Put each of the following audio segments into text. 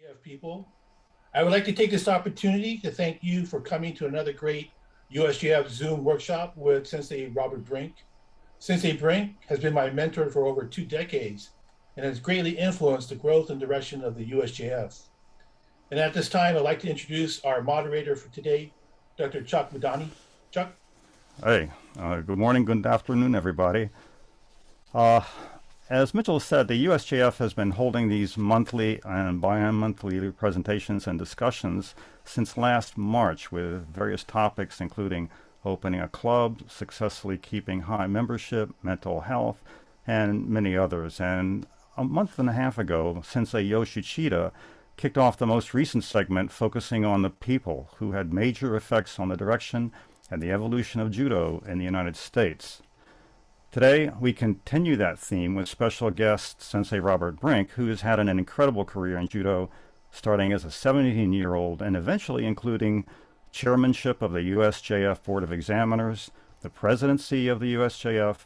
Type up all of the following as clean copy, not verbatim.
USJF people. I would like to take this opportunity to thank you for coming to another great USJF Zoom workshop with Sensei Robert Brink. Sensei Brink has been my mentor for over 2 decades and has greatly influenced the growth and direction of the USJF. And at this time, I'd like to introduce our moderator for today, Dr. Chuck Madani. Chuck? Hey, good morning, good afternoon, everybody. As Mitchell said, the USJF has been holding these monthly and bi-monthly presentations and discussions since last March with various topics including opening a club, successfully keeping high membership, mental health, and many others. And a month and a half ago, Sensei Yoshida kicked off the most recent segment focusing on the people who had major effects on the direction and the evolution of Judo in the United States. Today, we continue that theme with special guest Sensei Robert Brink, who has had an incredible career in Judo, starting as a 17-year-old and eventually including chairmanship of the USJF Board of Examiners, the presidency of the USJF,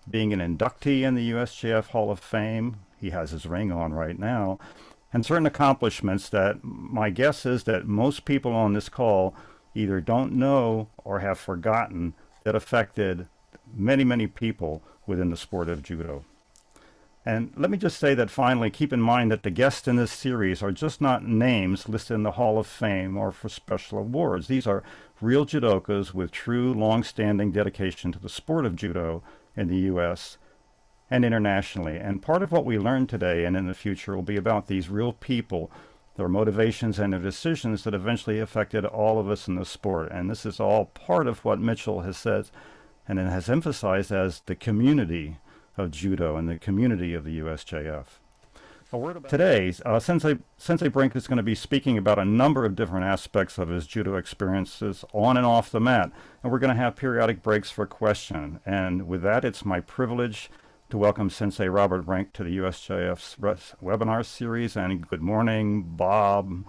being an inductee in the USJF Hall of Fame, he has his ring on right now, and certain accomplishments that my guess is that most people on this call either don't know or have forgotten that affected many, many people within the sport of Judo. And let me just say that finally, keep in mind that the guests in this series are just not names listed in the Hall of Fame or for special awards. These are real judokas with true long-standing dedication to the sport of Judo in the U.S. and internationally. And part of what we learn today and in the future will be about these real people, their motivations and their decisions that eventually affected all of us in the sport. And this is all part of what Mitchell has said and it has emphasized as the community of Judo and the community of the USJF. Today, Sensei Brink is going to be speaking about a number of different aspects of his Judo experiences on and off the mat, and we're going to have periodic breaks for question. And with that, it's my privilege to welcome Sensei Robert Brink to the USJF's webinar series. And good morning, Bob.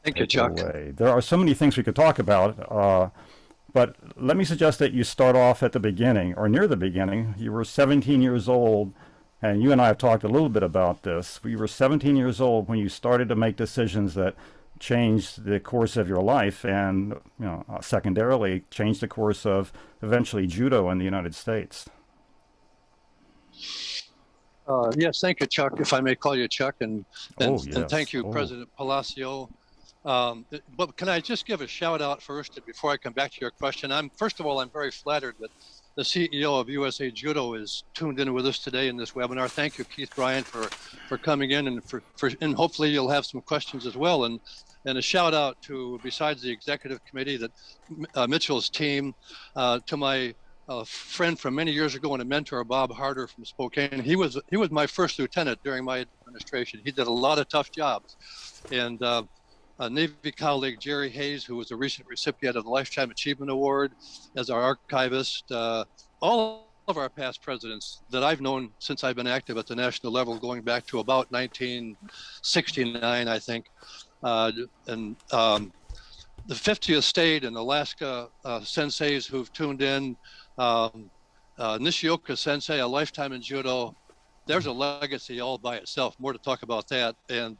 Thank you, Chuck. There are so many things we could talk about. But let me suggest that you start off at the beginning, or near the beginning. You were 17 years old, and you and I have talked a little bit about this. You were 17 years old when you started to make decisions that changed the course of your life and, secondarily, changed the course of, eventually, Judo in the United States. Yes, thank you, Chuck, if I may call you Chuck, and thank you, Oh. President Palacio. But can I just give a shout out first before I come back to your question? First of all, I'm very flattered that the CEO of USA Judo is tuned in with us today in this webinar. Thank you, Keith Bryant, for coming in and hopefully you'll have some questions as well. And a shout out to, besides the executive committee, that Mitchell's team, to my friend from many years ago and a mentor, Bob Harder from Spokane. He was my first lieutenant during my administration. He did a lot of tough jobs, and Navy colleague Jerry Hayes, who was a recent recipient of the Lifetime Achievement Award as our archivist. All of our past presidents that I've known since I've been active at the national level, going back to about 1969, I think. The 50th state and Alaska senseis who've tuned in, Nishioka Sensei, a lifetime in Judo. There's a legacy all by itself. More to talk about that. And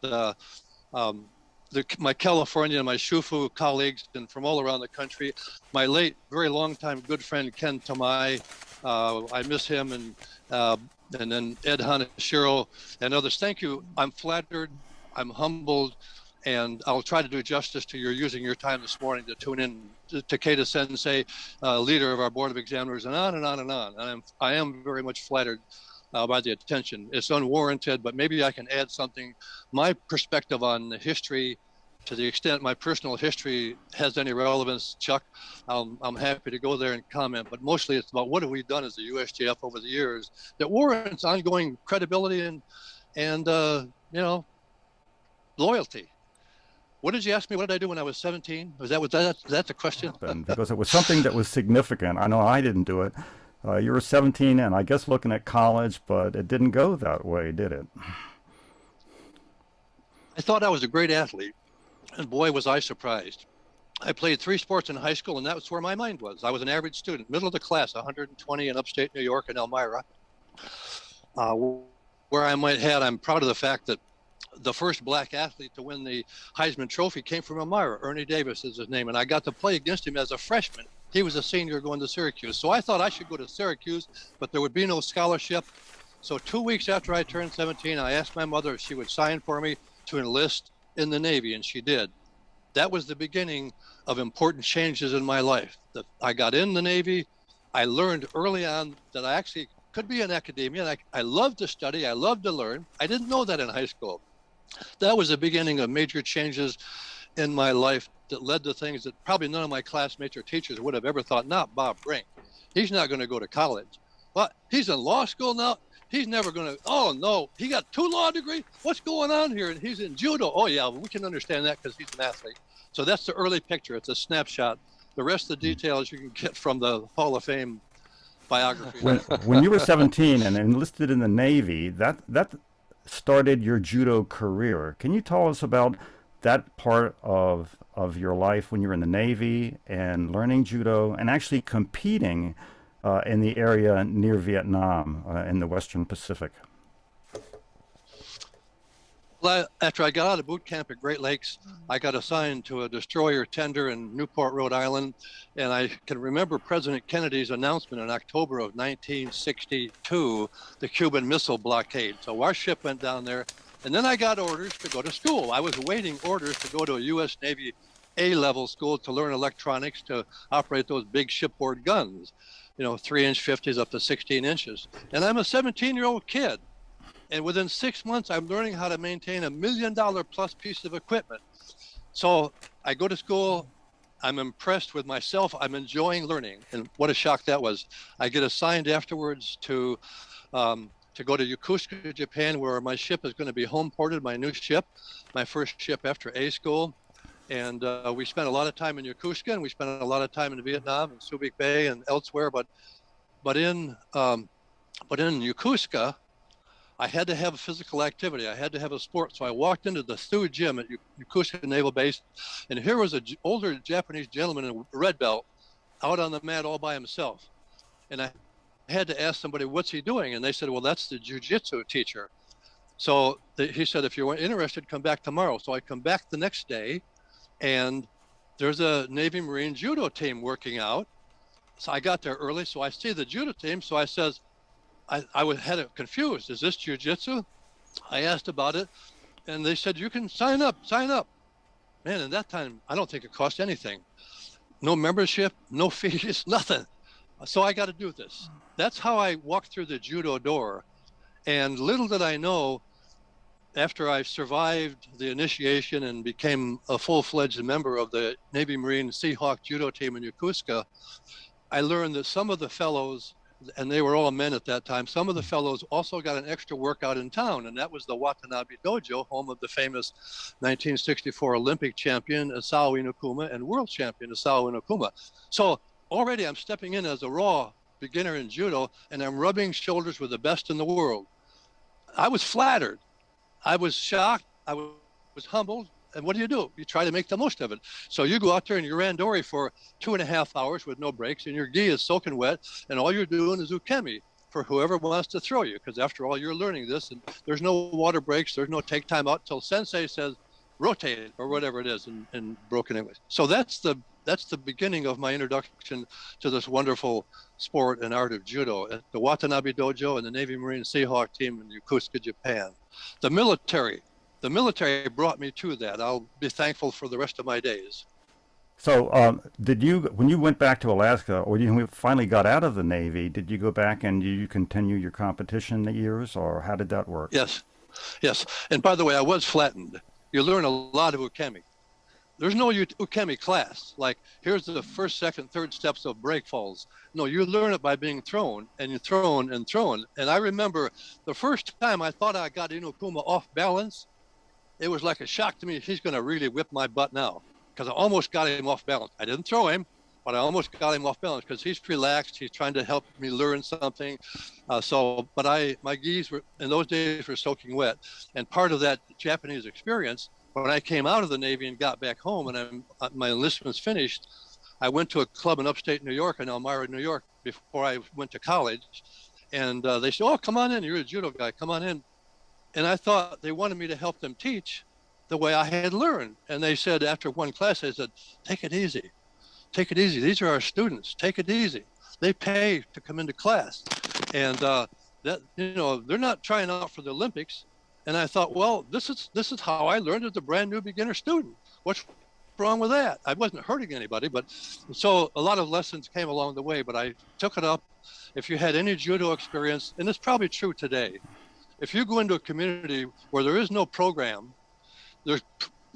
my California and my Shufu colleagues and from all around the country, my late, very long time good friend Ken Tamai, I miss him, and then Ed Hanashiro and others. Thank you. I'm flattered, I'm humbled, and I'll try to do justice to your using your time this morning to tune in to Takeda Sensei, leader of our Board of Examiners, and on and on and on. And I am very much flattered by the attention. It's unwarranted, but maybe I can add something. My perspective on the history, to the extent my personal history has any relevance, Chuck, I'm happy to go there and comment, but mostly it's about what have we done as the USJF over the years that warrants ongoing credibility and loyalty. What did you ask me? What did I do when I was 17? Was that the question? Because it was something that was significant. I know I didn't do it. You were 17 and I guess looking at college, but it didn't go that way, did it? I thought I was a great athlete, and boy, was I surprised. I played 3 sports in high school, and that's where my mind was. I was an average student, middle of the class, 120 in upstate New York in Elmira. Where I might add, I'm proud of the fact that the first black athlete to win the Heisman Trophy came from Elmira. Ernie Davis is his name, and I got to play against him as a freshman. He was a senior going to Syracuse. So I thought I should go to Syracuse, but there would be no scholarship. So 2 weeks after I turned 17, I asked my mother if she would sign for me to enlist in the Navy, and she did. That was the beginning of important changes in my life. I got in the Navy. I learned early on that I actually could be in academia. And I loved to study. I loved to learn. I didn't know that in high school. That was the beginning of major changes in my life that led to things that probably none of my classmates or teachers would have ever thought. Not Bob Brink. He's not going to go to college. But he's in law school now. He's never going to, oh no, he got 2 law degrees. What's going on here? And he's in judo. Oh yeah, we can understand that because he's an athlete. So that's the early picture. It's a snapshot. The rest of the details you can get from the Hall of Fame biography. When you were 17 and enlisted in the Navy, that started your judo career. Can you tell us about that part of your life when you were in the Navy and learning judo and actually competing in the area near Vietnam in the Western Pacific? Well, after I got out of boot camp at Great Lakes, I got assigned to a destroyer tender in Newport, Rhode Island. And I can remember President Kennedy's announcement in October of 1962, the Cuban Missile Blockade. So our ship went down there. And then I got orders to go to school. I was awaiting orders to go to a U.S. Navy A-level school to learn electronics to operate those big shipboard guns, 3-inch 50s up to 16 inches. And I'm a 17-year-old kid. And within 6 months, I'm learning how to maintain $1 million plus piece of equipment. So I go to school. I'm impressed with myself. I'm enjoying learning. And what a shock that was. I get assigned afterwards to go to Yokosuka, Japan, where my ship is going to be home ported, my new ship, my first ship after A school. And we spent a lot of time in Yokosuka, and we spent a lot of time in Vietnam and Subic Bay and elsewhere. But in Yokosuka, I had to have a physical activity. I had to have a sport. So I walked into the Thu gym at Yokosuka Naval Base, and here was an older Japanese gentleman in a red belt out on the mat all by himself. And I had to ask somebody, what's he doing? And they said, well, that's the jiu-jitsu teacher. So he said, if you're interested, come back tomorrow. So I come back the next day, and there's a Navy Marine judo team working out. So I got there early, so I see the judo team. So I says, I had it confused. Is this jiu-jitsu? I asked about it, and they said, you can sign up. Man, at that time, I don't think it cost anything. No membership, no fees, nothing. So I got to do this. That's how I walked through the judo door. And little did I know, after I survived the initiation and became a full-fledged member of the Navy Marine Seahawk judo team in Yokosuka, I learned that some of the fellows, and they were all men at that time, some of the fellows also got an extra workout in town, and that was the Watanabe Dojo, home of the famous 1964 Olympic champion Isao Inokuma and world champion Isao Inokuma. So already I'm stepping in as a raw beginner in judo, and I'm rubbing shoulders with the best in the world. I was flattered. I was shocked. I was humbled. And what do? You try to make the most of it. So you go out there and you randori for 2.5 hours with no breaks, and your gi is soaking wet, and all you're doing is ukemi for whoever wants to throw you, because after all, you're learning this, and there's no water breaks, there's no take time out till sensei says rotate or whatever it is in broken English. So that's the beginning of my introduction to this wonderful sport and art of judo at the Watanabe Dojo and the Navy Marine Seahawk team in Yokosuka, Japan. The military brought me to that. I'll be thankful for the rest of my days. So when you went back to Alaska, or you finally got out of the Navy, did you go back and you continue your competition years, or how did that work? Yes. And by the way, I was flattened. You learn a lot of ukemi. There's no ukemi class. Like, here's the first, second, third steps of break falls. No, you learn it by being thrown, and you're thrown and thrown. And I remember the first time I thought I got Inokuma off balance, it was like a shock to me. He's going to really whip my butt now, because I almost got him off balance. I didn't throw him, but I almost got him off balance because he's relaxed. He's trying to help me learn something. But my gis were in those days were soaking wet, and part of that Japanese experience. When I came out of the Navy and got back home, and my enlistment's finished, I went to a club in upstate New York, in Elmira, New York, before I went to college, and they said, "Oh, come on in. You're a judo guy. Come on in." And I thought they wanted me to help them teach the way I had learned. And they said, after one class, they said, take it easy. Take it easy. These are our students. Take it easy. They pay to come into class. And that, you know, they're not trying out for the Olympics. And I thought, well, this is how I learned as a brand new beginner student. What's wrong with that? I wasn't hurting anybody, but so a lot of lessons came along the way, but I took it up. If you had any judo experience, and it's probably true today, if you go into a community where there is no program, there's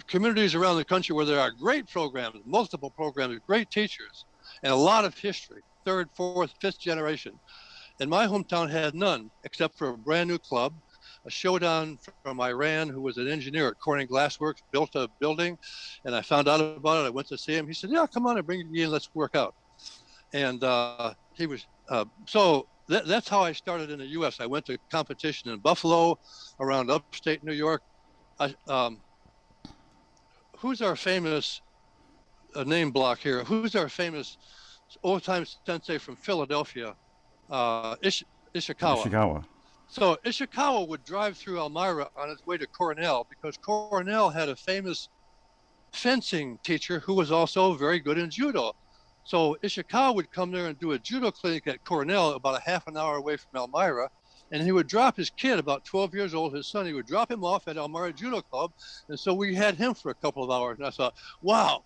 communities around the country where there are great programs, multiple programs, great teachers, and a lot of history, third, fourth, fifth generation. And my hometown had none, except for a brand new club, a showdown from Iran, who was an engineer at Corning Glassworks, built a building, and I found out about it. I went to see him. He said, yeah, come on and bring me in, let's work out. And he was, so that's how I started in the U.S. I went to competition in Buffalo, around upstate New York. Who's our famous name block here? Who's our famous old-time sensei from Philadelphia? Ishikawa. Ishikawa. So Ishikawa would drive through Elmira on his way to Cornell, because Cornell had a famous fencing teacher who was also very good in judo. So Ishikawa would come there and do a judo clinic at Cornell, about a half an hour away from Elmira. And he would drop his kid, about 12 years old, his son, he would drop him off at Elmira Judo Club. And so we had him for a couple of hours. And I thought, wow,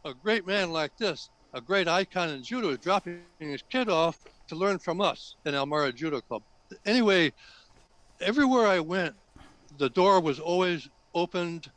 a great man like this, a great icon in judo, is dropping his kid off to learn from us in Elmira Judo Club. Anyway, everywhere I went, the door was always opened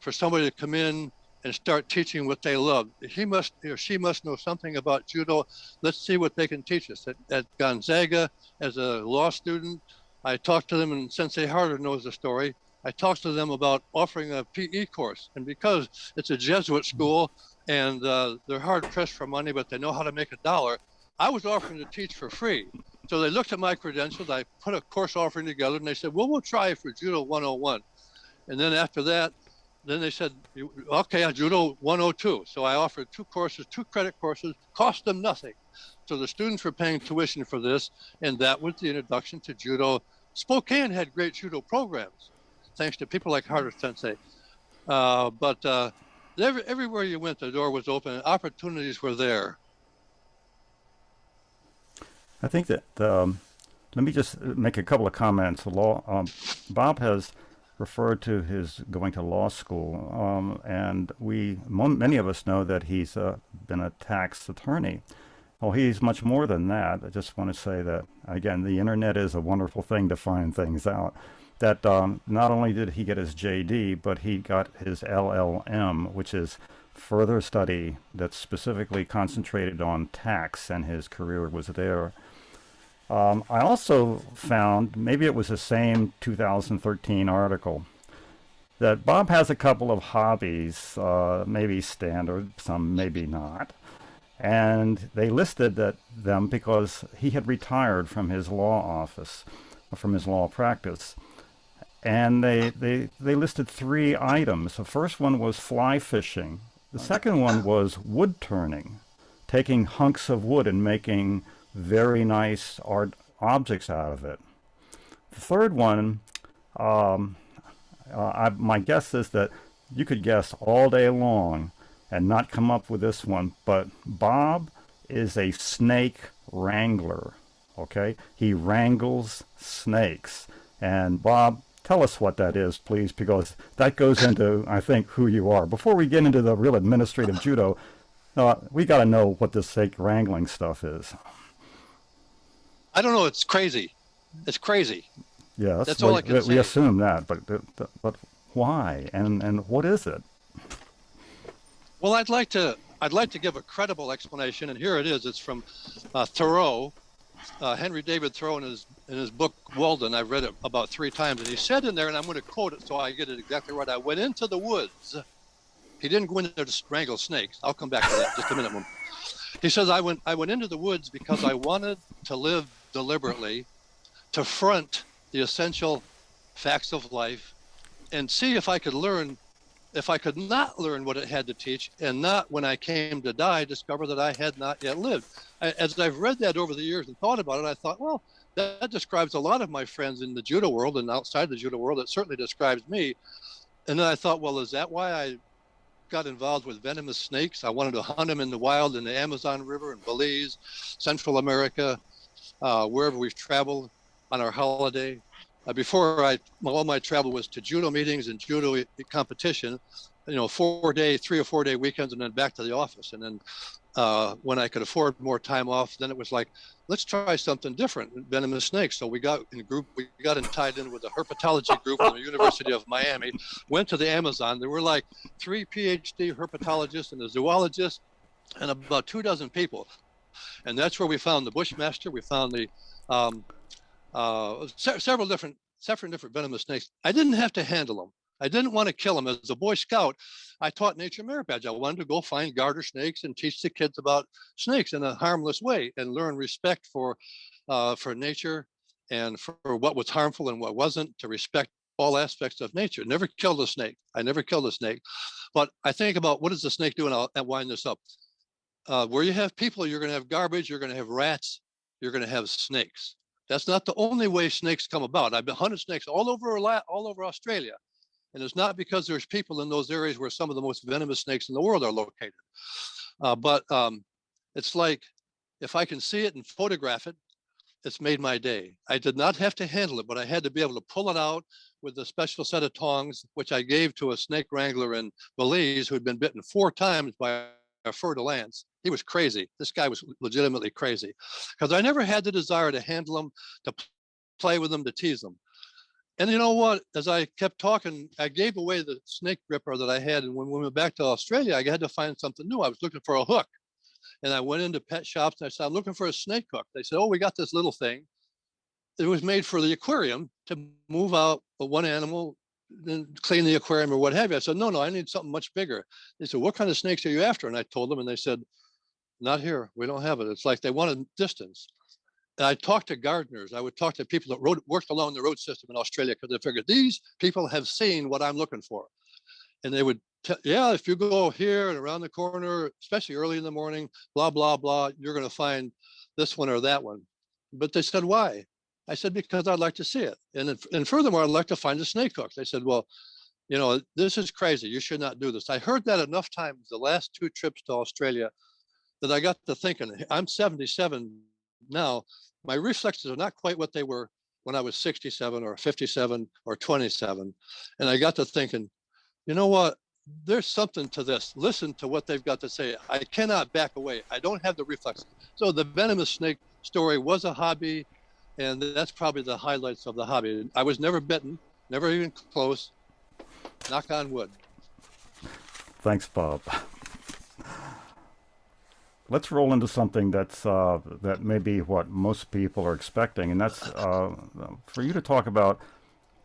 for somebody to come in and start teaching what they love. He or she must know something about judo. Let's see what they can teach us. At Gonzaga, as a law student, I talked to them, and Sensei Harder knows the story. I talked to them about offering a PE course. And because it's a Jesuit school and they're hard pressed for money, but they know how to make a dollar, I was offering to teach for free. So they looked at my credentials. I put a course offering together, and they said, well, we'll try it for Judo 101. And then after that, then they said, okay, Judo 102. So I offered 2 courses, 2 credit courses, cost them nothing. So the students were paying tuition for this, and that was the introduction to judo. Spokane had great judo programs, thanks to people like Harder Sensei. But everywhere you went, the door was open, and opportunities were there. I think that, let me just make a couple of comments. Bob has referred to his going to law school, and many of us know that he's been a tax attorney. Well, he's much more than that. I just want to say that, again, the internet is a wonderful thing to find things out. That not only did he get his JD, but he got his LLM, which is further study that's specifically concentrated on tax, and his career was there. I also found, maybe it was the same 2013 article, that Bob has a couple of hobbies, maybe standard, some maybe not. And they listed them because he had retired from his law office, from his law practice. And they listed 3 items. The first one was fly fishing. The second one was wood turning, taking hunks of wood and making very nice art objects out of it. The third one, my guess is that you could guess all day long and not come up with this one, but Bob is a snake wrangler, okay? He wrangles snakes. And Bob, tell us what that is, please, because that goes into, I think, who you are. Before we get into the real administrative judo, we got to know what this snake wrangling stuff is. I don't know. It's crazy. It's crazy. Yeah, that's all I can say. We assume that, but why and what is it? Well, I'd like to give a credible explanation, and here it is. It's from Thoreau, Henry David Thoreau, in his book Walden. I've read it about 3 times, and he said in there, and I'm going to quote it so I get it exactly right. I went into the woods. He didn't go in there to wrangle snakes. I'll come back to that just a minute. He says, I went into the woods because I wanted to live deliberately, to front the essential facts of life, and see if I could learn if I could not learn what it had to teach, and not when I came to die, discover that I had not yet lived. As I've read that over the years and thought about it, I thought, well, that describes a lot of my friends in the judo world and outside the judo world. It certainly describes me. And then I thought, well, is that why I got involved with venomous snakes? I wanted to hunt them in the wild in the Amazon River in Belize, Central America, wherever we've traveled on our holiday. All my travel was to judo meetings and judo competition, 3 or 4 day weekends, and then back to the office. And then when I could afford more time off, then it was like, let's try something different, venomous snakes. So we got tied in with a herpetology group from the University of Miami, went to the Amazon. There were like 3 PhD herpetologists and a zoologist and about 24 people. And that's where we found the Bushmaster. We found the several different venomous snakes. I didn't have to handle them. I didn't want to kill them. As a Boy Scout, I taught nature merit badge. I wanted to go find garter snakes and teach the kids about snakes in a harmless way and learn respect for nature and for what was harmful and what wasn't, to respect all aspects of nature. Never killed a snake. I never killed a snake. But I think about, what does the snake do? And I'll wind this up. Where you have people, you're going to have garbage, you're going to have rats, you're going to have snakes. That's not the only way snakes come about. I've been hunting snakes all over Australia. And it's not because there's people in those areas where some of the most venomous snakes in the world are located. But it's like, if I can see it and photograph it, it's made my day. I did not have to handle it, but I had to be able to pull it out with a special set of tongs, which I gave to a snake wrangler in Belize who had been bitten 4 times by a fer-de-lance. He was crazy. This guy was legitimately crazy, because I never had the desire to handle them, to play with them, to tease them. And you know what? As I kept talking, I gave away the snake gripper that I had. And when we went back to Australia, I had to find something new. I was looking for a hook. And I went into pet shops and I said, I'm looking for a snake hook. They said, oh, we got this little thing. It was made for the aquarium to move out one animal and clean the aquarium or what have you. I said, no, I need something much bigger. They said, what kind of snakes are you after? And I told them, and they said, not here. We don't have it. It's like they wanted distance. And I talked to gardeners. I would talk to people that worked along the road system in Australia, because I figured these people have seen what I'm looking for. And they would yeah, if you go here and around the corner, especially early in the morning, blah, blah, blah, you're going to find this one or that one. But they said, why? I said, because I'd like to see it. And furthermore, I'd like to find a snake hook. They said, well, this is crazy. You should not do this. I heard that enough times the last 2 trips to Australia that I got to thinking, I'm 77 now. My reflexes are not quite what they were when I was 67 or 57 or 27. And I got to thinking, you know what? There's something to this. Listen to what they've got to say. I cannot back away. I don't have the reflexes. So the venomous snake story was a hobby, and that's probably the highlights of the hobby. I was never bitten, never even close. Knock on wood. Thanks, Bob. Let's roll into something that's that may be what most people are expecting, and that's for you to talk about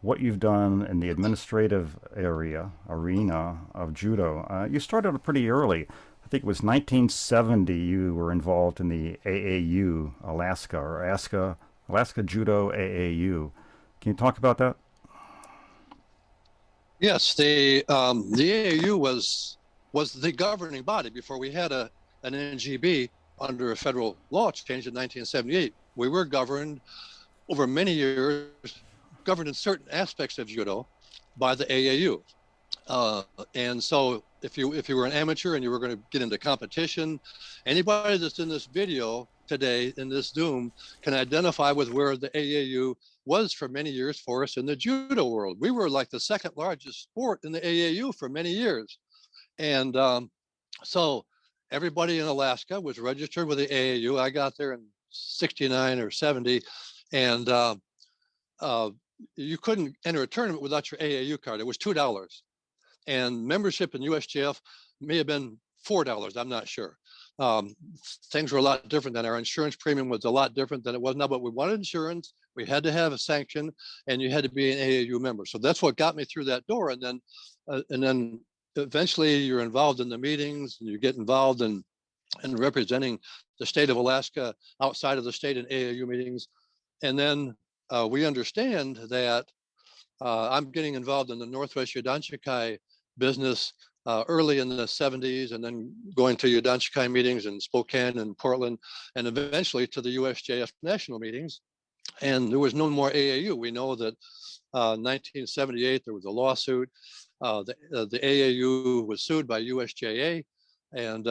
what you've done in the administrative arena of judo. You started pretty early. I think it was 1970 you were involved in the AAU Alaska Judo AAU. Can you talk about that? Yes, the AAU was the governing body before we had an NGB under a federal law change in 1978. We were governed over many years, governed in certain aspects of judo by the AAU. And so if you were an amateur and you were going to get into competition, anybody that's in this video today in this Zoom can identify with where the AAU was for many years for us in the judo world. We were like the 2nd largest sport in the AAU for many years. And so everybody in Alaska was registered with the AAU. I got there in 69 or 70, and you couldn't enter a tournament without your AAU card. It was $2. And membership in USJF may have been $4. I'm not sure. Things were a lot different then. Our insurance premium was a lot different than it was now, but we wanted insurance. We had to have a sanction, and you had to be an AAU member. So that's what got me through that door. And then eventually you're involved in the meetings, and you get involved in representing the state of Alaska outside of the state in AAU meetings. And then we understand that I'm getting involved in the Northwest Yodanchikai business early in the 70s, and then going to Yudanshikai meetings in Spokane and Portland, and eventually to the USJF national meetings. And there was no more AAU. We know that 1978, there was a lawsuit. The AAU was sued by USJA, and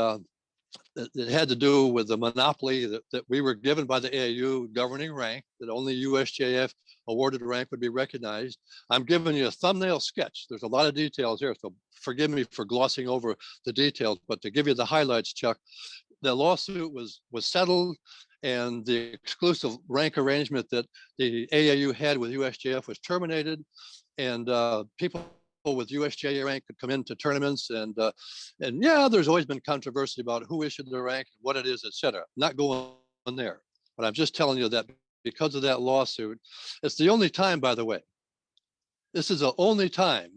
it had to do with the monopoly that we were given by the AAU governing rank, that only USJF awarded rank would be recognized. I'm giving you a thumbnail sketch. There's a lot of details here, so forgive me for glossing over the details, but to give you the highlights, Chuck, the lawsuit was settled, and the exclusive rank arrangement that the AAU had with USJF was terminated, and people with USJA rank could come into tournaments, and yeah, there's always been controversy about who issued the rank, what it is, etc. Not going there, but I'm just telling you that because of that lawsuit, it's the only time, by the way, this is the only time,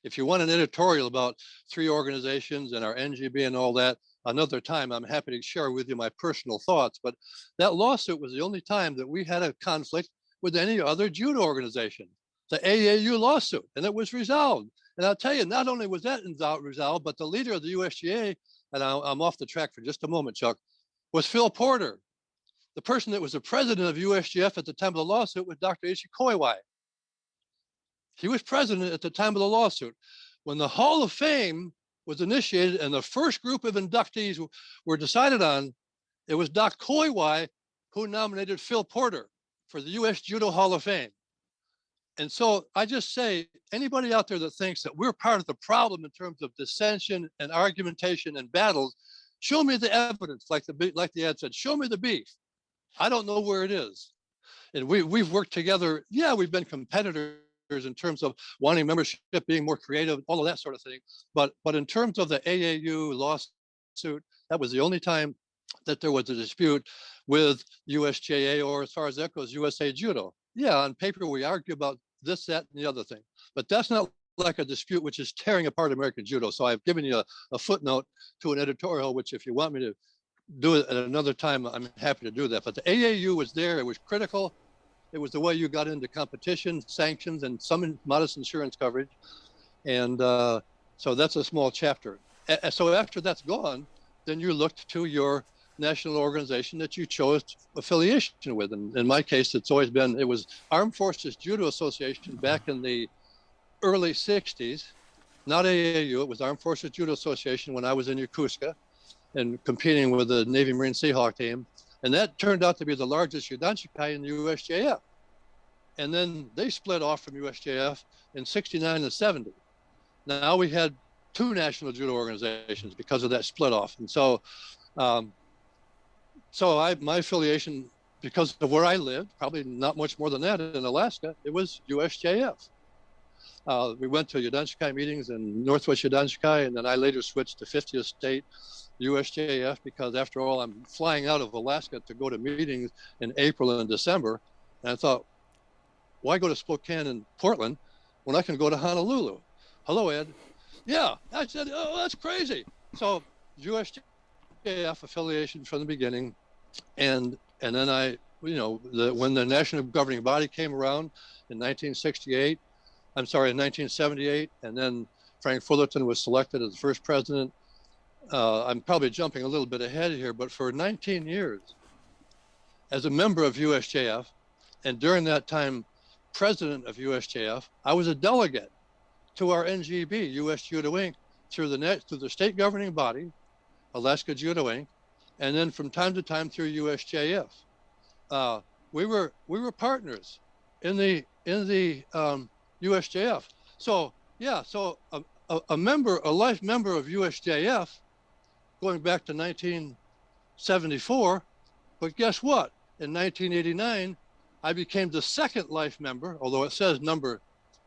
if you want an editorial about 3 organizations and our NGB and all that, another time, I'm happy to share with you my personal thoughts, but that lawsuit was the only time that we had a conflict with any other judo organization, the AAU lawsuit, and it was resolved. And I'll tell you, not only was that resolved, but the leader of the USGA, and I'm off the track for just a moment, Chuck, was Phil Porter. The person that was the president of USGF at the time of the lawsuit was Dr. Ishikoiwai. He was president at the time of the lawsuit. When the Hall of Fame was initiated and the first group of inductees were decided on, it was Dr. Koiwai who nominated Phil Porter for the US Judo Hall of Fame. And so I just say, anybody out there that thinks that we're part of the problem in terms of dissension and argumentation and battles, show me the evidence, like the ad said, show me the beef. I don't know where it is. And we've worked together. Yeah, we've been competitors in terms of wanting membership, being more creative, all of that sort of thing. But in terms of the AAU lawsuit, that was the only time that there was a dispute with USJA, or as far as that goes, USA Judo. Yeah, on paper, we argue about this, that, and the other thing. But that's not like a dispute which is tearing apart American Judo. So I've given you a footnote to an editorial, which if you want me to do it at another time, I'm happy to do that. But the AAU was there. It was critical. It was the way you got into competition, sanctions, and some modest insurance coverage. And so that's a small chapter. So after that's gone, then you looked to your national organization that you chose affiliation with. And in my case, it was Armed Forces Judo Association back in the early 60s, not AAU, it was Armed Forces Judo Association when I was in Yokosuka and competing with the Navy Marine Seahawk team. And that turned out to be the largest Yudanshikai in the USJF. And then they split off from USJF in 69 and 70. Now we had 2 national judo organizations because of that split off. And so, my affiliation, because of where I lived, probably not much more than that in Alaska, it was USJF. We went to Yudanshikai meetings in Northwest Yudanshikai, and then I later switched to 50th State USJF because, after all, I'm flying out of Alaska to go to meetings in April and December. And I thought, why go to Spokane and Portland when I can go to Honolulu? Hello, Ed. Yeah, I said, oh, that's crazy. So USJF affiliation from the beginning. And then when the national governing body came around in 1978, in 1978, and then Frank Fullerton was selected as the first president. I'm probably jumping a little bit ahead here, but for 19 years, as a member of USJF, and during that time, president of USJF, I was a delegate to our NGB, US Judo Inc., through the state governing body, Alaska Judo Inc., and then from time to time through USJF. We were partners in the USJF. So yeah, so a life member of USJF, going back to 1974. But guess what? In 1989, I became the second life member, although it says number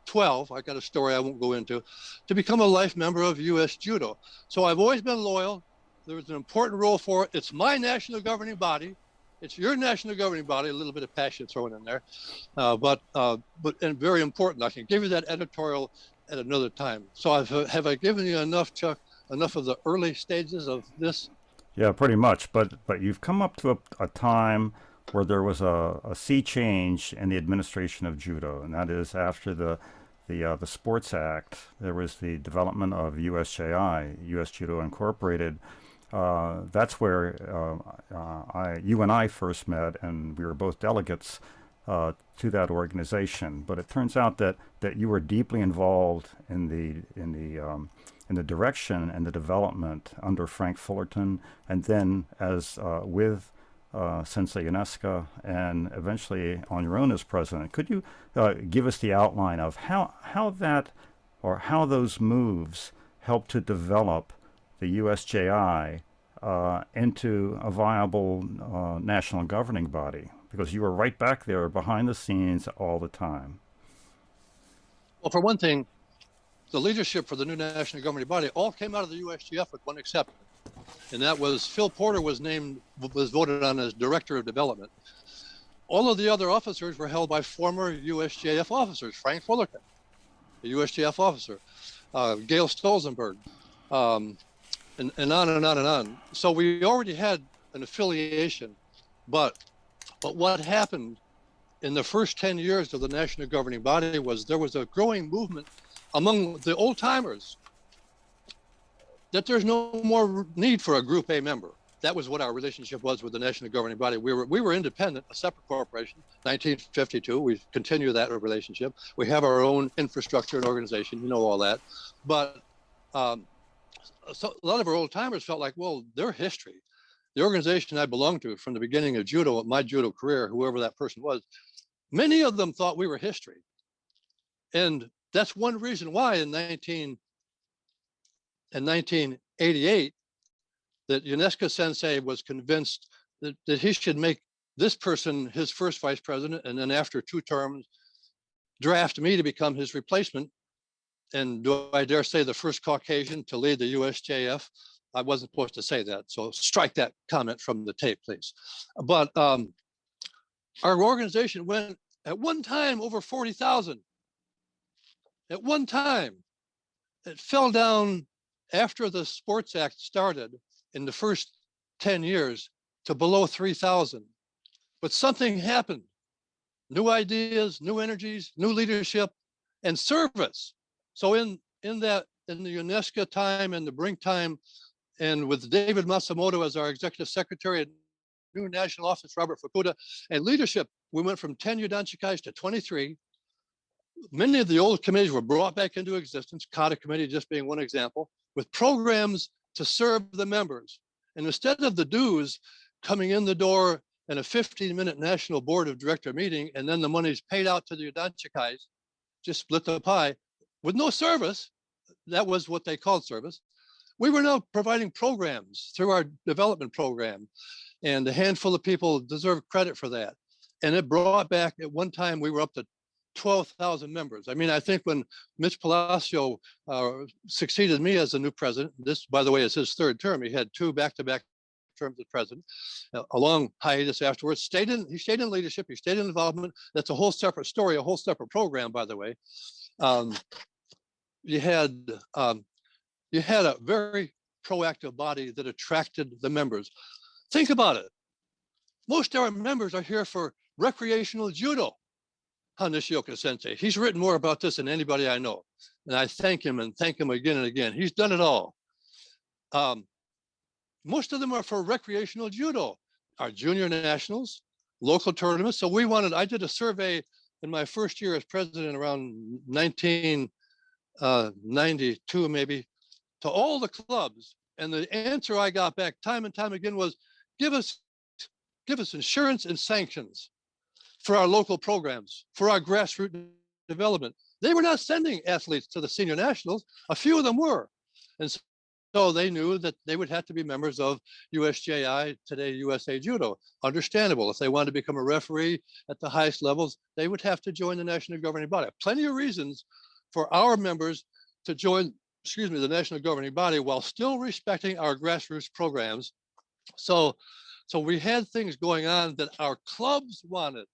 12. I got a story I won't go into, to become a life member of US Judo. So I've always been loyal. There was an important role for it. It's my national governing body. It's your national governing body. A little bit of passion thrown in there, but and very important. I can give you that editorial at another time. So have I given you enough, Chuck? Enough of the early stages of this? Yeah, pretty much. But you've come up to a time where there was a sea change in the administration of judo, and that is after the the Sports Act. There was the development of USJI, US Judo Incorporated. That's where you and I first met, and we were both delegates to that organization. But it turns out that you were deeply involved in the direction and the development under Frank Fullerton, and then as with Sensei Unesca, and eventually on your own as president. Could you give us the outline of how those moves helped to develop the USJI into a viable national governing body? Because you were right back there behind the scenes all the time. Well, for one thing, the leadership for the new national governing body all came out of the USGF with one exception. And that was Phil Porter was voted on as Director of Development. All of the other officers were held by former USJF officers, Frank Fullerton, the USJF officer, Gail Stolzenberg, and on and on and on. So we already had an affiliation, but what happened in the first 10 years of the national governing body was there was a growing movement among the old timers that there's no more need for a Group A member. That was what our relationship was with the national governing body. We were independent, a separate corporation, 1952. We continue that relationship. We have our own infrastructure and organization, you know all that. But so a lot of our old timers felt like, well, their history, the organization I belonged to from the beginning of judo, my judo career, whoever that person was, many of them thought we were history. And that's one reason why in 1988, that UNESCO Sensei was convinced that he should make this person his first vice president, and then after 2 terms, draft me to become his replacement. And do I dare say the first Caucasian to lead the USJF? I wasn't supposed to say that, so strike that comment from the tape, please. But our organization went at one time over 40,000. At one time, it fell down after the Sports Act started in the first 10 years to below 3,000. But something happened. New ideas, new energies, new leadership, and service. So in the UNESCO time and the Brink time, and with David Matsumoto as our executive secretary and new national office, Robert Fukuda, and leadership, we went from 10 Yudanchikais to 23. Many of the old committees were brought back into existence, Kata Committee just being one example, with programs to serve the members. And instead of the dues coming in the door in a 15-minute national board of director meeting, and then the money's paid out to the Yudanchikais, just split the pie, with no service, that was what they called service. We were now providing programs through our development program, and a handful of people deserve credit for that. And it brought back, at one time, we were up to 12,000 members. I mean, I think when Mitch Palacio succeeded me as the new president, this, by the way, is his 3rd term. He had 2 back-to-back terms as president, a long hiatus afterwards. He stayed in leadership. He stayed in involvement. That's a whole separate story, a whole separate program, by the way. You had a very proactive body that attracted the members. Think about it. Most of our members are here for recreational judo. Nishioka Sensei, he's written more about this than anybody I know. And I thank him and thank him again and again. He's done it all. Most of them are for recreational judo, our junior nationals, local tournaments. So I did a survey in my first year as president around 1992 maybe, to all the clubs. And the answer I got back time and time again was, give us insurance and sanctions for our local programs, for our grassroots development. They were not sending athletes to the senior nationals. A few of them were. And so they knew that they would have to be members of USJI, today USA Judo. Understandable. If they wanted to become a referee at the highest levels, they would have to join the national governing body. Plenty of reasons for our members to join, the national governing body while still respecting our grassroots programs. So we had things going on that our clubs wanted.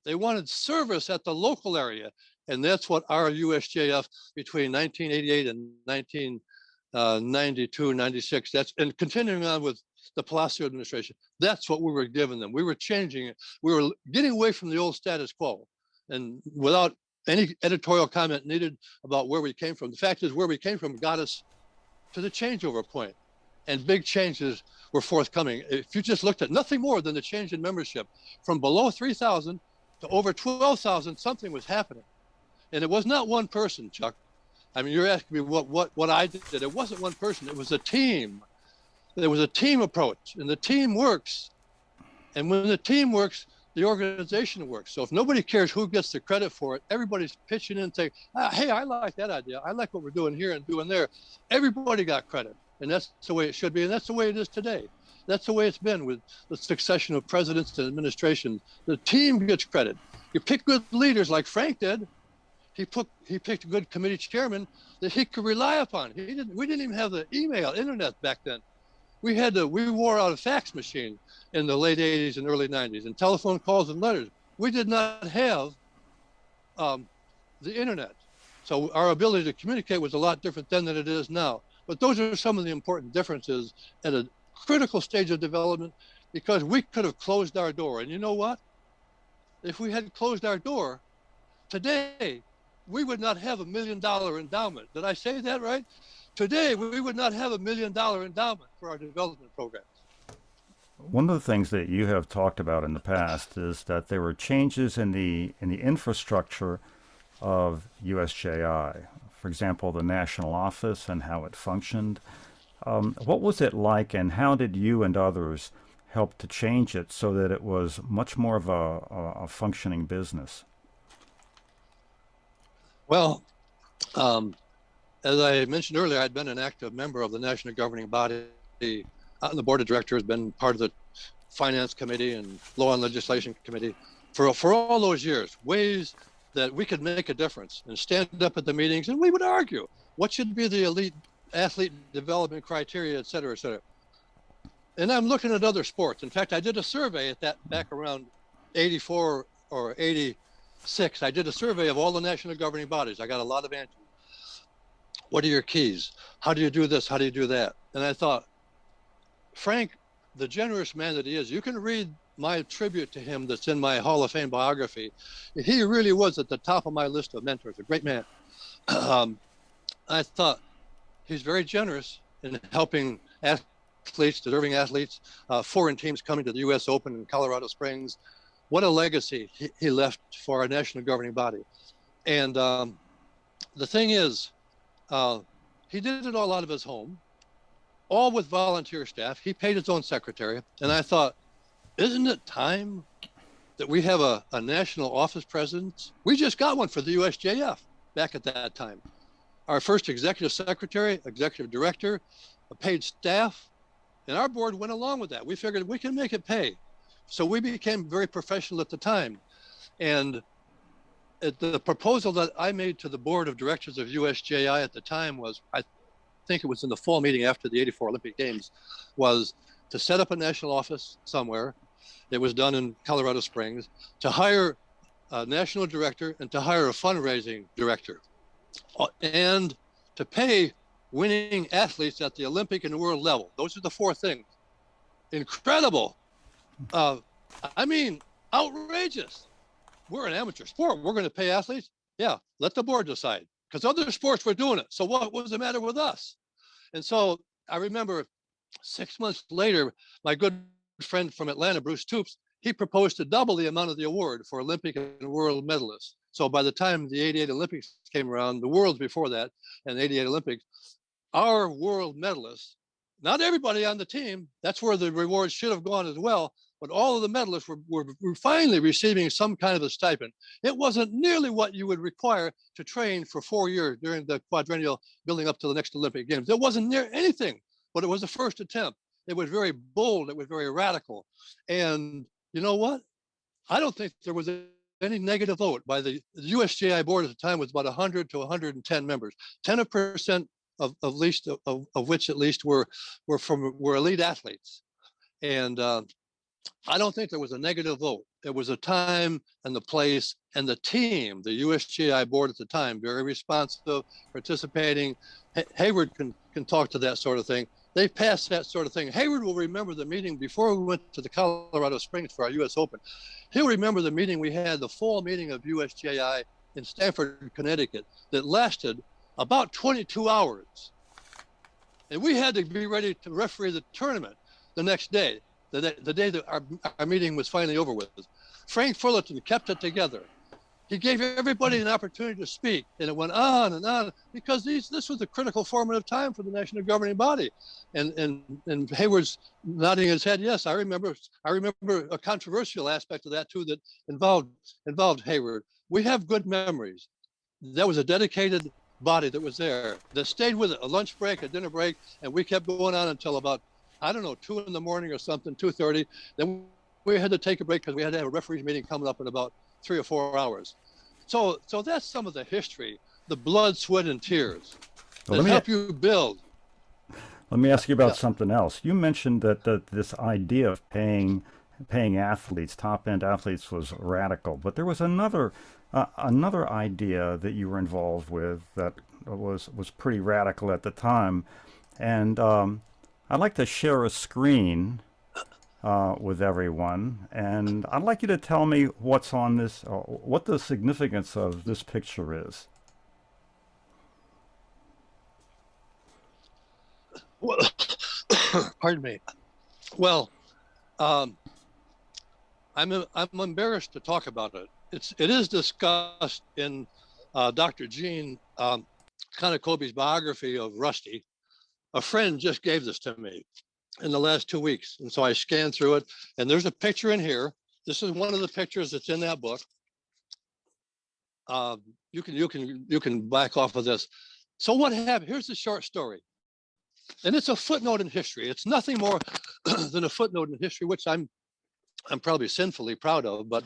They wanted service at the local area. And that's what our USJF between 1988 and 1992, 96, and continuing on with the Palacio administration, that's what we were giving them. We were changing it. We were getting away from the old status quo. And without any editorial comment needed about where we came from. The fact is, where we came from got us to the changeover point, and big changes were forthcoming. If you just looked at nothing more than the change in membership from below 3,000 to over 12,000, something was happening. And it was not one person, Chuck. I mean, you're asking me what I did. It wasn't one person. It was a team. There was a team approach, and the team works. And when the team works, the organization works. So if nobody cares who gets the credit for it, everybody's pitching in and saying, hey, I like that idea. I like what we're doing here and doing there. Everybody got credit. And that's the way it should be. And that's the way it is today. That's the way it's been with the succession of presidents and administrations. The team gets credit. You pick good leaders like Frank did. He picked a good committee chairman that he could rely upon. We didn't even have the internet back then. We wore out a fax machine in the late 80s and early 90s, and telephone calls and letters. We did not have the internet. So our ability to communicate was a lot different then than it is now. But those are some of the important differences at a critical stage of development, because we could have closed our door. And you know what? If we had closed our door today, we would not have $1 million endowment. Did I say that right? Today, we would not have $1 million endowment for our development programs. One of the things that you have talked about in the past is that there were changes in the infrastructure of USJI. For example, the national office and how it functioned. What was it like, and how did you and others help to change it so that it was much more of a functioning business? Well, as I mentioned earlier, I'd been an active member of the national governing body on the board of directors, been part of the finance committee and law and legislation committee for all those years, ways that we could make a difference and stand up at the meetings, and we would argue what should be the elite athlete development criteria, et cetera, et cetera. And I'm looking at other sports. In fact, I did a survey at that back around 84 or 86. I did a survey of all the national governing bodies. I got a lot of answers. What are your keys? How do you do this? How do you do that? And I thought, Frank, the generous man that he is, you can read my tribute to him that's in my Hall of Fame biography. He really was at the top of my list of mentors, a great man. I thought he's very generous in helping athletes, deserving athletes, foreign teams coming to the U.S. Open in Colorado Springs. What a legacy he left for our national governing body. And the thing is, he did it all out of his home, all with volunteer staff. He paid his own secretary. And I thought, isn't it time that we have a national office presence? We just got one for the USJF back at that time. Our first executive secretary, executive director, a paid staff, and our board went along with that. We figured we can make it pay. So we became very professional at the time. And the proposal that I made to the board of directors of USJI at the time was, I think it was in the fall meeting after the '84 Olympic Games, was to set up a national office somewhere. It was done in Colorado Springs, to hire a national director and to hire a fundraising director, and to pay winning athletes at the Olympic and world level. Those are the four things. Incredible. I mean, outrageous. We're an amateur sport. We're going to pay athletes. Yeah, let the board decide, because other sports were doing it. So what was the matter with us? And so I remember 6 months later, my good friend from Atlanta, Bruce Toops, he proposed to double the amount of the award for Olympic and world medalists. So by the time the '88 Olympics came around, the worlds before that, and the '88 Olympics, our world medalists, not everybody on the team, that's where the rewards should have gone as well, but all of the medalists were finally receiving some kind of a stipend. It wasn't nearly what you would require to train for 4 years during the quadrennial building up to the next Olympic Games. It wasn't near anything, but it was a first attempt. It was very bold. It was very radical. And you know what? I don't think there was any negative vote by the USJI board at the time. Was about 100 to 110 members. 10% of which at least were elite athletes. And I don't think there was a negative vote. It was a time and the place and the team, the USJI board at the time, very responsive, participating. Hayward can talk to that sort of thing. They passed that sort of thing. Hayward will remember the meeting before we went to the Colorado Springs for our US Open. He'll remember the meeting we had, the fall meeting of USJI in Stamford, Connecticut that lasted about 22 hours. And we had to be ready to referee the tournament the next day, the day that our meeting was finally over with. Frank Fullerton kept it together. He gave everybody an opportunity to speak, and it went on because this was a critical formative time for the national governing body. And Hayward's nodding his head. Yes, I remember a controversial aspect of that too that involved Hayward. We have good memories. That was a dedicated body that was there that stayed with it, a lunch break, a dinner break, and we kept going on until about, I don't know, 2 a.m. or something, 2:30. Then we had to take a break because we had to have a referees meeting coming up in about 3 or 4 hours. So that's some of the history, the blood, sweat, and tears that help you build. Let me ask you about something else. You mentioned that this idea of paying athletes, top-end athletes, was radical, but there was another idea that you were involved with that was pretty radical at the time, and I'd like to share a screen with everyone, and I'd like you to tell me what's on this, what the significance of this picture is. Well, pardon me. Well, I'm embarrassed to talk about it. It is discussed in Dr. Gene Kanakobe's biography of Rusty. A friend just gave this to me in the last 2 weeks, and so I scanned through it, and there's a picture in here. This is one of the pictures that's in that book. You can back off of this. So what happened? Here's the short story, and it's a footnote in history. It's nothing more than a footnote in history, which I'm probably sinfully proud of. But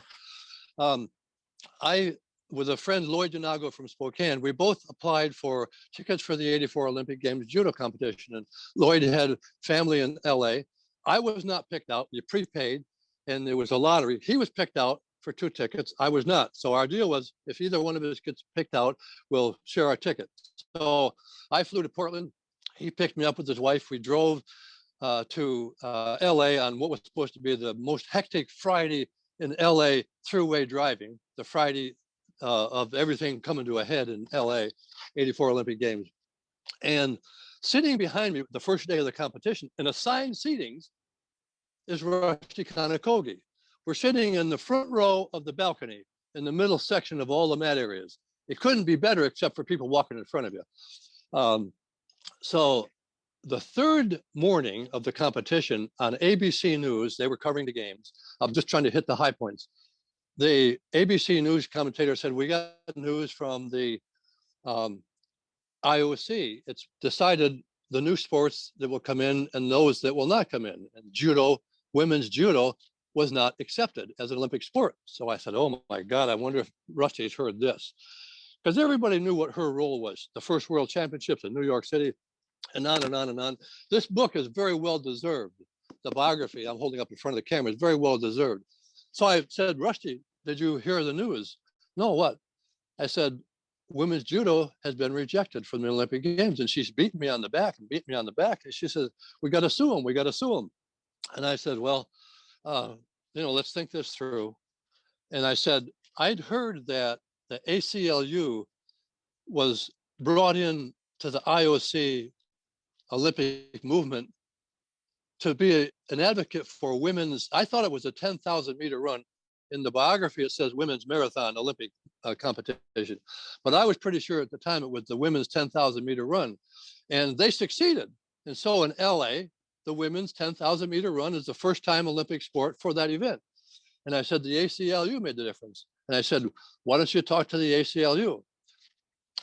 I, with a friend, Lloyd Donago from Spokane, we both applied for tickets for the '84 Olympic Games judo competition. And Lloyd had family in LA. I was not picked out. You prepaid, and there was a lottery. He was picked out for 2 tickets. I was not. So our deal was, if either one of us gets picked out, we'll share our ticket. So I flew to Portland. He picked me up with his wife. We drove to LA on what was supposed to be the most hectic Friday in LA throughway driving, the Friday of everything coming to a head in LA, '84 Olympic Games. And sitting behind me the first day of the competition in assigned seatings is Rusty Kanakogi. We're sitting in the front row of the balcony in the middle section of all the mat areas. It couldn't be better except for people walking in front of you. So the third morning of the competition on ABC News, they were covering the games. I'm just trying to hit the high points. The ABC News commentator said, we got news from the IOC. It's decided the new sports that will come in and those that will not come in. And judo, women's judo, was not accepted as an Olympic sport. So I said, oh my God, I wonder if Rusty's heard this. Because everybody knew what her role was. The first World Championships in New York City, and on and on and on. This book is very well deserved. The biography I'm holding up in front of the camera is very well deserved. So I said, Rusty, did you hear the news? No, what? I said, women's judo has been rejected from the Olympic Games. And she's beating me on the back and beating me on the back. And she says, we got to sue them. We got to sue them. And I said, well, let's think this through. And I said, I'd heard that the ACLU was brought in to the IOC Olympic movement to be an advocate for women's, I thought it was a 10,000 meter run. In the biography, it says women's marathon Olympic competition. But I was pretty sure at the time it was the women's 10,000 meter run. And they succeeded. And so in LA, the women's 10,000 meter run is the first time Olympic sport for that event. And I said, the ACLU made the difference. And I said, why don't you talk to the ACLU?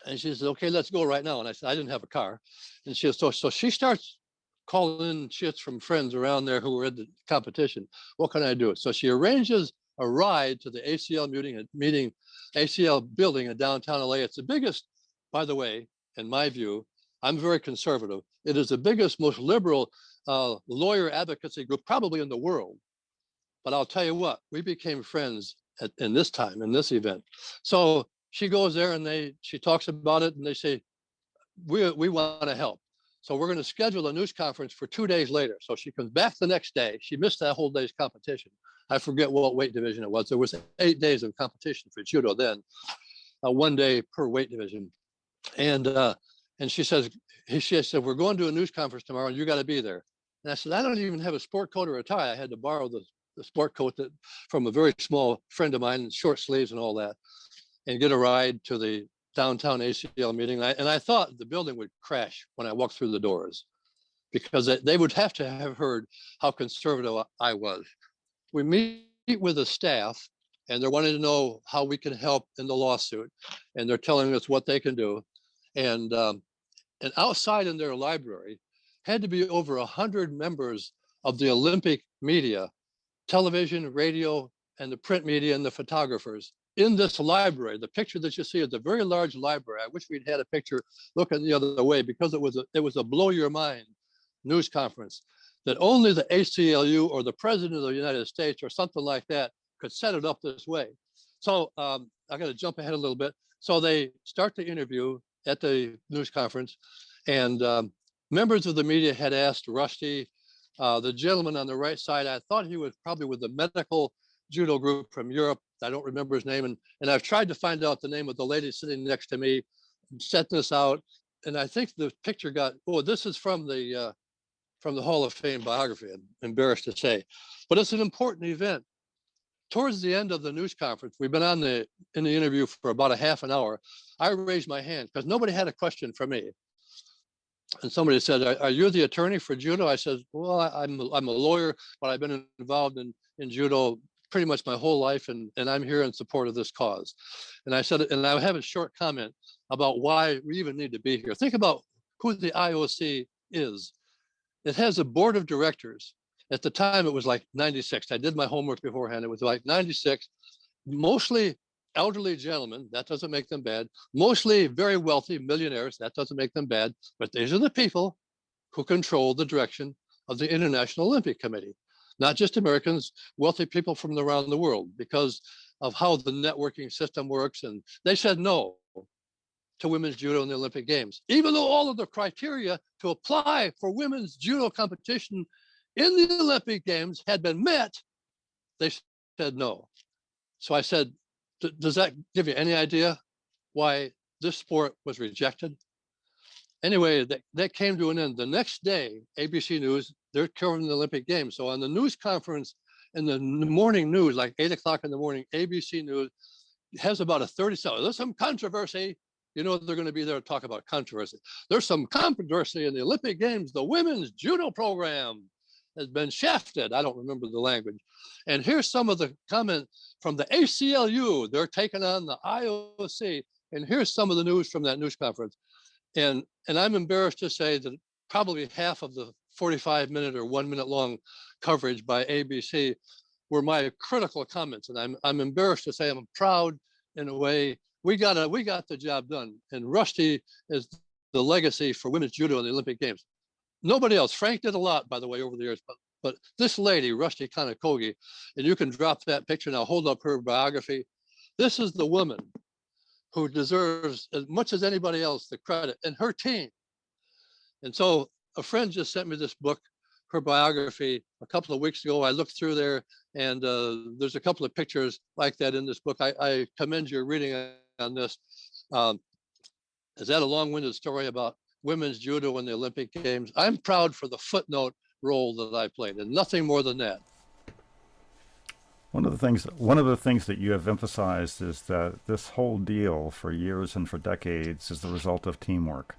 And she said, okay, let's go right now. And I said, I didn't have a car. And she said, so she starts calling in shits from friends around there who were at the competition. What can I do? So she arranges a ride to the ACL meeting, ACL building in downtown LA. It's the biggest, by the way, in my view, I'm very conservative. It is the biggest, most liberal lawyer advocacy group probably in the world. But I'll tell you what, we became friends in this time, in this event. So she goes there and she talks about it and they say, we want to help. So we're going to schedule a news conference for 2 days later. So she comes back the next day. She missed that whole day's competition. I forget what weight division it was. There was 8 days of competition for judo then. one day per weight division. And she said, we're going to a news conference tomorrow and you got to be there. And I said, I don't even have a sport coat or a tie. I had to borrow the sport coat from a very small friend of mine, short sleeves and all that, and get a ride to the downtown ACL meeting. And I thought the building would crash when I walked through the doors, because they would have to have heard how conservative I was. We meet with the staff and they're wanting to know how we can help in the lawsuit. And they're telling us what they can do. And outside in their library had to be over 100 members of the Olympic media, television, radio, and the print media and the photographers in this library. The picture that you see is a very large library. I wish we'd had a picture looking the other way, because it was a blow your mind news conference that only the ACLU or the president of the United States or something like that could set it up this way. So I got to jump ahead a little bit. So they start the interview at the news conference, and members of the media had asked Rusty, the gentleman on the right side, I thought he was probably with the medical judo group from Europe. I don't remember his name. And I've tried to find out the name of the lady sitting next to me, setting this out. And I think the picture this is from the Hall of Fame biography, I'm embarrassed to say, but it's an important event. Towards the end of the news conference, we've been in the interview for about a half an hour. I raised my hand because nobody had a question for me. And somebody said, are you the attorney for judo? I said, well, I'm a lawyer, but I've been involved in judo pretty much my whole life, and I'm here in support of this cause. And I said, and I have a short comment about why we even need to be here. Think about who the IOC is. It has a board of directors. At the time, it was like 96. I did my homework beforehand. It was like 96, mostly elderly gentlemen. That doesn't make them bad. Mostly very wealthy millionaires. That doesn't make them bad. But these are the people who control the direction of the International Olympic Committee. Not just Americans, wealthy people from around the world, because of how the networking system works. And they said no to women's judo in the Olympic Games, even though all of the criteria to apply for women's judo competition in the Olympic Games had been met. They said no. So I said, does that give you any idea why this sport was rejected? Anyway, that came to an end. The next day, ABC News, they're covering the Olympic Games. So on the news conference in the morning news, like 8 o'clock in the morning, ABC News has about a 30-second. There's some controversy. You know, they're going to be there to talk about controversy. There's some controversy in the Olympic Games. The women's judo program has been shafted. I don't remember the language. And here's some of the comments from the ACLU. They're taking on the IOC. And here's some of the news from that news conference. And I'm embarrassed to say that probably half of the 45-minute or 1 minute long coverage by ABC were my critical comments. And I'm embarrassed to say I'm proud in a way. We got the job done. And Rusty is the legacy for women's judo in the Olympic Games. Nobody else. Frank did a lot, by the way, over the years. But this lady, Rusty Kanakogi, and you can drop that picture and I'll hold up her biography. This is the woman who deserves as much as anybody else the credit, and her team. And so a friend just sent me this book, her biography, a couple of weeks ago. I looked through there, and there's a couple of pictures like that in this book. I commend your reading on this. Is that a long-winded story about women's judo in the Olympic Games? I'm proud for the footnote role that I played, and nothing more than that. One of the things that you have emphasized is that this whole deal for years and for decades is the result of teamwork,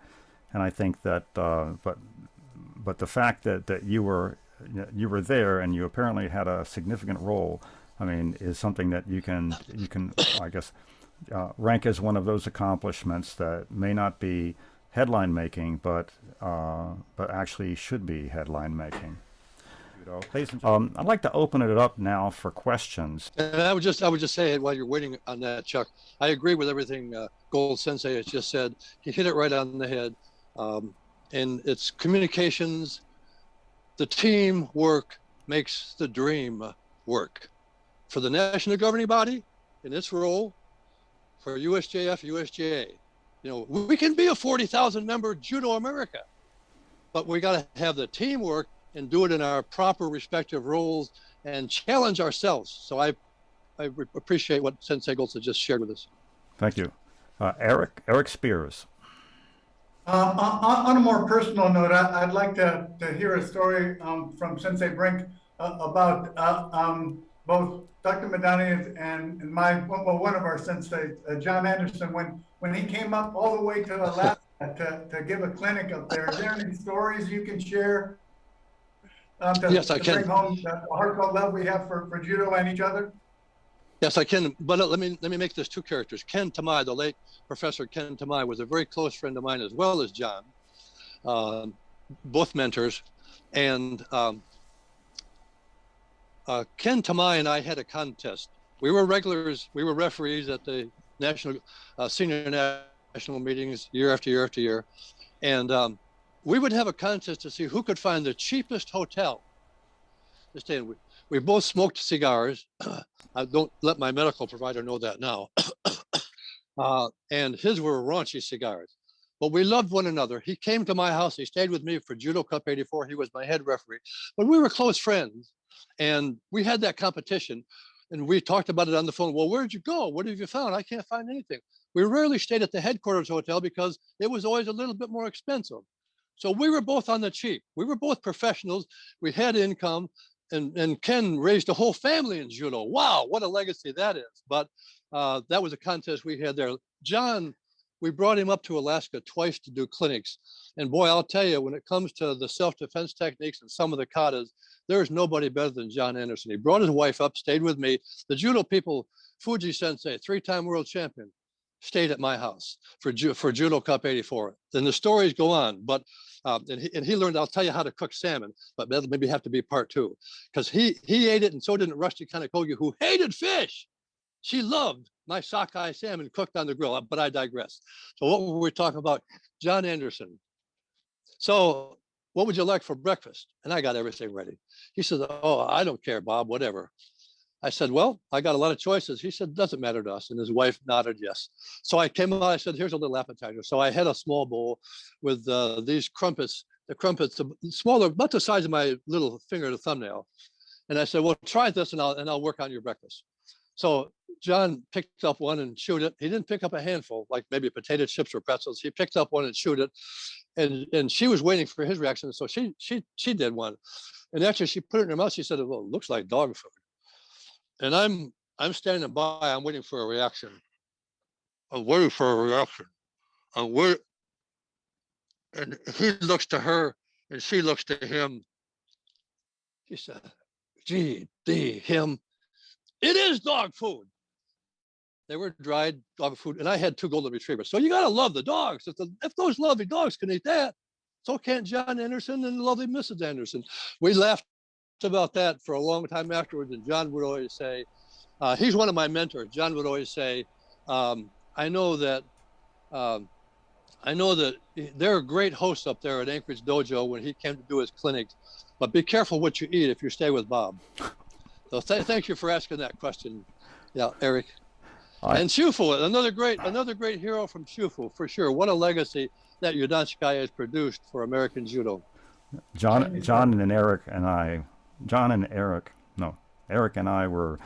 and I think that but the fact that you were there and you apparently had a significant role, I mean, is something that you can I guess rank as one of those accomplishments that may not be headline making, but actually should be headline making. I'd like to open it up now for questions. And I would just say, while you're waiting on that, Chuck, I agree with everything Gold Sensei has just said. He hit it right on the head. And it's communications. The team work makes the dream work. For the national governing body in its role, for USJF, USJA, you know, we can be a 40,000 member Judo America, but we got to have the teamwork and do it in our proper respective roles and challenge ourselves. So I appreciate what Sensei Goltz just shared with us. Thank you. Eric Spears. On a more personal note, I'd like to hear a story from Sensei Brink about both Dr. Madani and one of our sensei, John Anderson, when he came up all the way to Alaska to give a clinic up there. Is there any stories you can share Yes, I to can. bring home the heartfelt love we have for judo and each other? Yes, I can. But let me make this two characters. Ken Tamai, the late Professor Ken Tamai, was a very close friend of mine, as well as John, both mentors. And Ken Tamai and I had a contest. We were regulars. We were referees at the national senior national meetings year after year after year, and we would have a contest to see who could find the cheapest hotel to stay in. We both smoked cigars. I don't let my medical provider know that now. And his were raunchy cigars. But we loved one another. He came to my house. He stayed with me for Judo Cup 84. He was my head referee. But we were close friends. And we had that competition. And we talked about it on the phone. Well, where'd you go? What have you found? I can't find anything. We rarely stayed at the headquarters hotel because it was always a little bit more expensive. So we were both on the cheap. We were both professionals. We had income. And Ken raised a whole family in judo. Wow, what a legacy that is. But that was a contest we had there. John, we brought him up to Alaska twice to do clinics. And boy, I'll tell you, when it comes to the self-defense techniques and some of the katas, there's nobody better than John Anderson. He brought his wife up, stayed with me. The judo people, Fuji Sensei, 3-time world champion, stayed at my house for Judo Cup 84. And the stories go on, but and he learned, I'll tell you how to cook salmon, but that'll maybe have to be part 2, because he ate it, and so didn't Rusty Kanakogi, who hated fish. She loved my sockeye salmon cooked on the grill, but I digress. So what were we talking about? John Anderson. So what would you like for breakfast? And I got everything ready. He said, oh, I don't care, Bob, whatever. I said, well, I got a lot of choices. He said, doesn't matter to us. And his wife nodded yes. So I came out, I said, here's a little appetizer. So I had a small bowl with these crumpets, smaller, about the size of my little finger, the thumbnail. And I said, well, try this and I'll work on your breakfast. So John picked up one and chewed it. He didn't pick up a handful, like maybe potato chips or pretzels. He picked up one and chewed it. And she was waiting for his reaction. So she did one. And after she put it in her mouth, she said, well, it looks like dog food. And I'm standing by, I'm waiting for a reaction. I'm waiting for a reaction. And he looks to her and she looks to him. She said, gee, him. It is dog food. They were dried dog food, and I had 2 golden retrievers. So you gotta love the dogs. If those lovely dogs can eat that, so can John Anderson and lovely Mrs. Anderson. We laughed about that for a long time afterwards, and John would always say, he's one of my mentors. John would always say, I know that there are great hosts up there at Anchorage Dojo when he came to do his clinics, but be careful what you eat if you stay with Bob. So thank you for asking that question. Yeah, Eric. And Shufu, another great hero from Shufu, for sure. What a legacy that Yudanshkai has produced for American judo. Eric and I were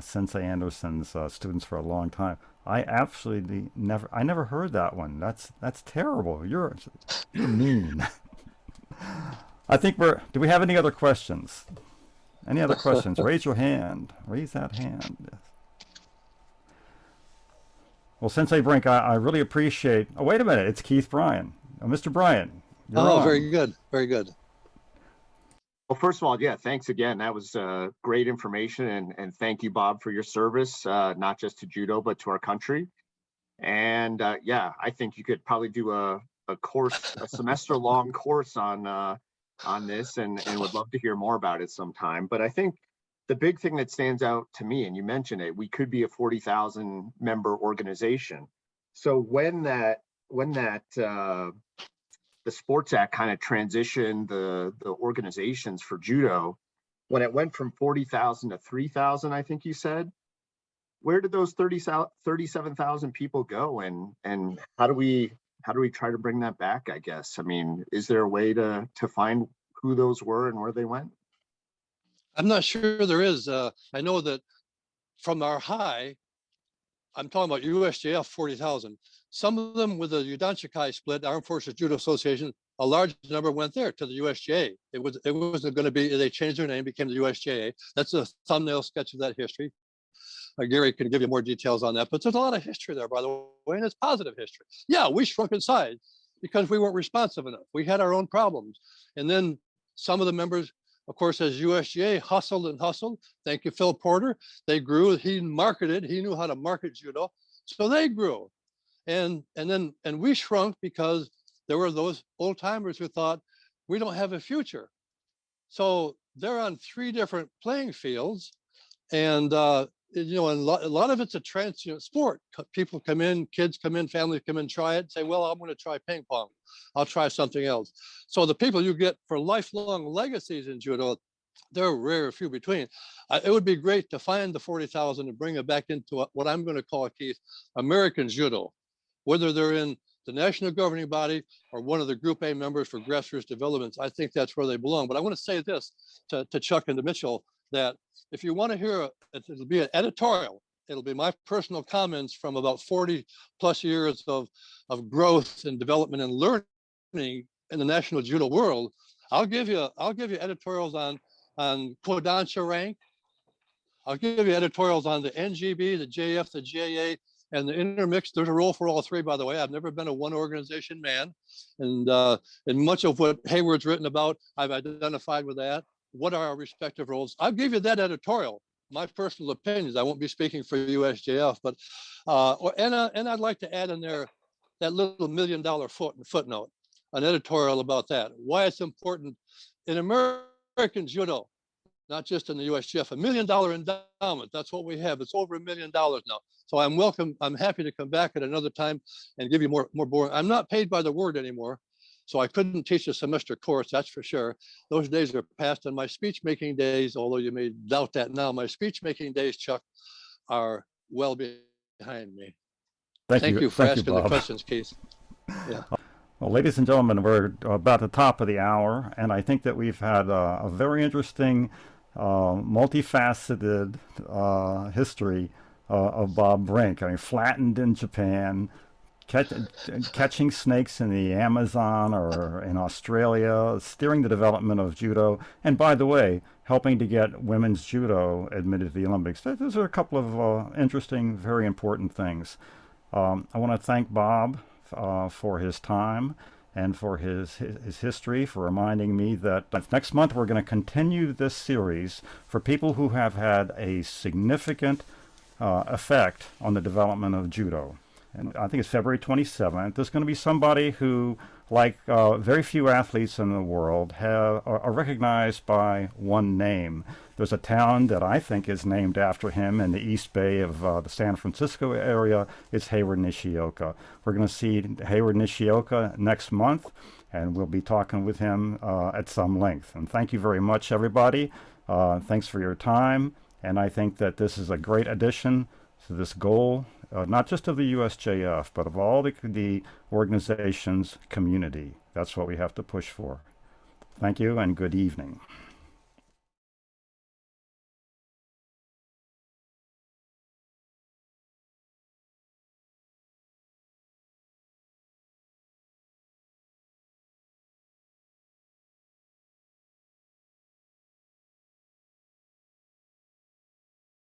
Sensei Anderson's students for a long time. I absolutely never heard that one. That's terrible. You're mean. I think do we have any other questions? Any other questions? Raise your hand. Raise that hand. Well, Sensei Brink, I really appreciate. Oh, wait a minute. It's Keith Bryan. Mr. Bryan. You're on. Very good. Very good. Well, first of all, yeah, thanks again. That was great information. And thank you, Bob, for your service, not just to judo, but to our country. And yeah, I think you could probably do a course, a semester-long course on this, and would love to hear more about it sometime. But I think the big thing that stands out to me, and you mentioned it, we could be a 40,000 member organization. So when the Sports Act kind of transitioned the organizations for judo, when it went from 40,000 to 3,000, I think you said, where did those 37,000 people go, and how do we try to bring that back, I guess? I mean, is there a way to find who those were and where they went? I'm not sure there is. I know that from our high, I'm talking about USJF 40,000. Some of them with the Udanshikai split, Armed Forces Judo Association, a large number went there to the USJA. It wasn't going to be, they changed their name, became the USJA. That's a thumbnail sketch of that history. Gary can give you more details on that, but there's a lot of history there, by the way, and it's positive history. Yeah, we shrunk in size because we weren't responsive enough. We had our own problems. And then some of the members, of course, as USGA hustled and hustled. Thank you, Phil Porter. They grew. He marketed. He knew how to market judo, so they grew. And we shrunk because there were those old timers who thought we don't have a future. So they're on 3 different playing fields, and you know, and a lot of it's a transient sport. People come in, kids come in, families come in, try it, say, well, I'm going to try ping pong. I'll try something else. So the people you get for lifelong legacies in judo, they're rare, few between. It would be great to find the 40,000 and bring it back into what I'm going to call, Keith, American judo, whether they're in the national governing body or one of the Group A members for grassroots developments. I think that's where they belong. But I want to say this to Chuck and to Mitchell, that if you want to hear, it'll be an editorial. It'll be my personal comments from about 40 plus years of growth and development and learning in the national judo world. I'll give you editorials on Kodansha rank. I'll give you editorials on the NGB, the JF, the JA, and the intermix. There's a role for all 3, by the way. I've never been a one organization man. And much of what Hayward's written about, I've identified with that. What are our respective roles? I'll give you that editorial, my personal opinions. I won't be speaking for USJF, but and I'd like to add in there that little $1 million footnote, an editorial about that, why it's important in American judo, not just in the USJF. $1 million endowment, that's what we have. It's over $1 million now. So I'm happy to come back at another time and give you more boring. I'm not paid by the word anymore. So I couldn't teach a semester course, that's for sure. Those days are past, and my speech making days, although you may doubt that now, my speech making days, Chuck, are well behind me. Thank you for asking the questions, Keith. Yeah. Well, ladies and gentlemen, we're about the top of the hour, and I think that we've had a very interesting, multifaceted history of Bob Brink. I mean, flattened in Japan, catching snakes in the Amazon or in Australia, steering the development of judo, and by the way, helping to get women's judo admitted to the Olympics. Those are a couple of interesting, very important things. I want to thank Bob for his time and for his history, for reminding me that next month we're going to continue this series for people who have had a significant effect on the development of judo. And I think it's February 27th. There's going to be somebody who, like very few athletes in the world, are recognized by one name. There's a town that I think is named after him in the East Bay of the San Francisco area. It's Hayward Nishioka. We're going to see Hayward Nishioka next month, and we'll be talking with him at some length. And thank you very much, everybody. Thanks for your time. And I think that this is a great addition to this goal, not just of the USJF, but of all the organizations' community. That's what we have to push for. Thank you and good evening.